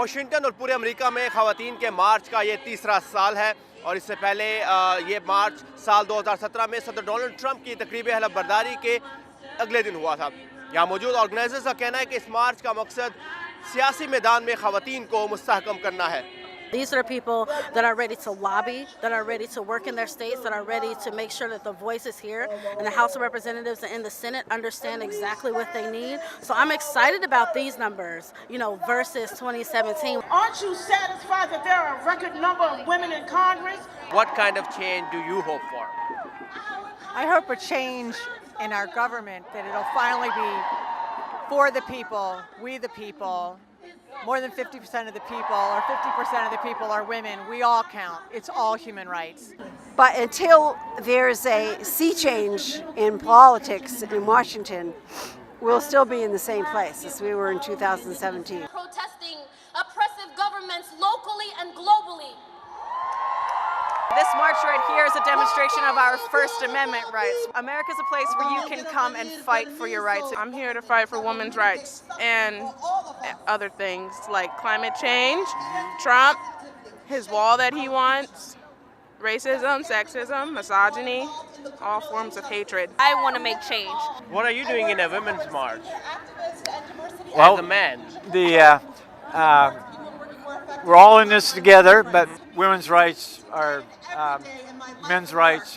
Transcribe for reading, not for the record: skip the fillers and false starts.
Washington और पूरे America में ख़वातीन के मार्च का ये तीसरा साल है और इससे पहले ये मार्च साल 2017 में सदर डोनाल्ड ट्रंप की तकरीब हलफबरदारी के अगले दिन हुआ था। यहाँ मौजूद ऑर्गेनाइजर्स का कहना है कि इस मार्च का मकसद सियासी मैदान में ख़वातीन को मुस्तहकम करना है। These are people that are ready to lobby, that are ready to work in their states, that are ready to make sure that the voices here in the House of Representatives and in the Senate understand exactly what they need. So I'm excited about these numbers, versus 2017. Aren't you satisfied that there are a record number of women in Congress? What kind of change do you hope for? I hope a change in our government, that it'll finally be for the people, we the people. More than 50% of the people, or 50% of the people are women. We all count. It's all human rights. But until there's a sea change in politics in Washington, we'll still be in the same place as we were in 2017. Protesting oppressive governments locally and globally. This march right here is a demonstration of our First Amendment rights. America's a place where you can come and fight for your rights. I'm here to fight for women's rights and other things like climate change, Trump, his wall that he wants, racism, sexism, misogyny, all forms of hatred. I want to make change. What are you doing in a women's march? Well, as a man? We're all in this together, but women's rights are men's rights.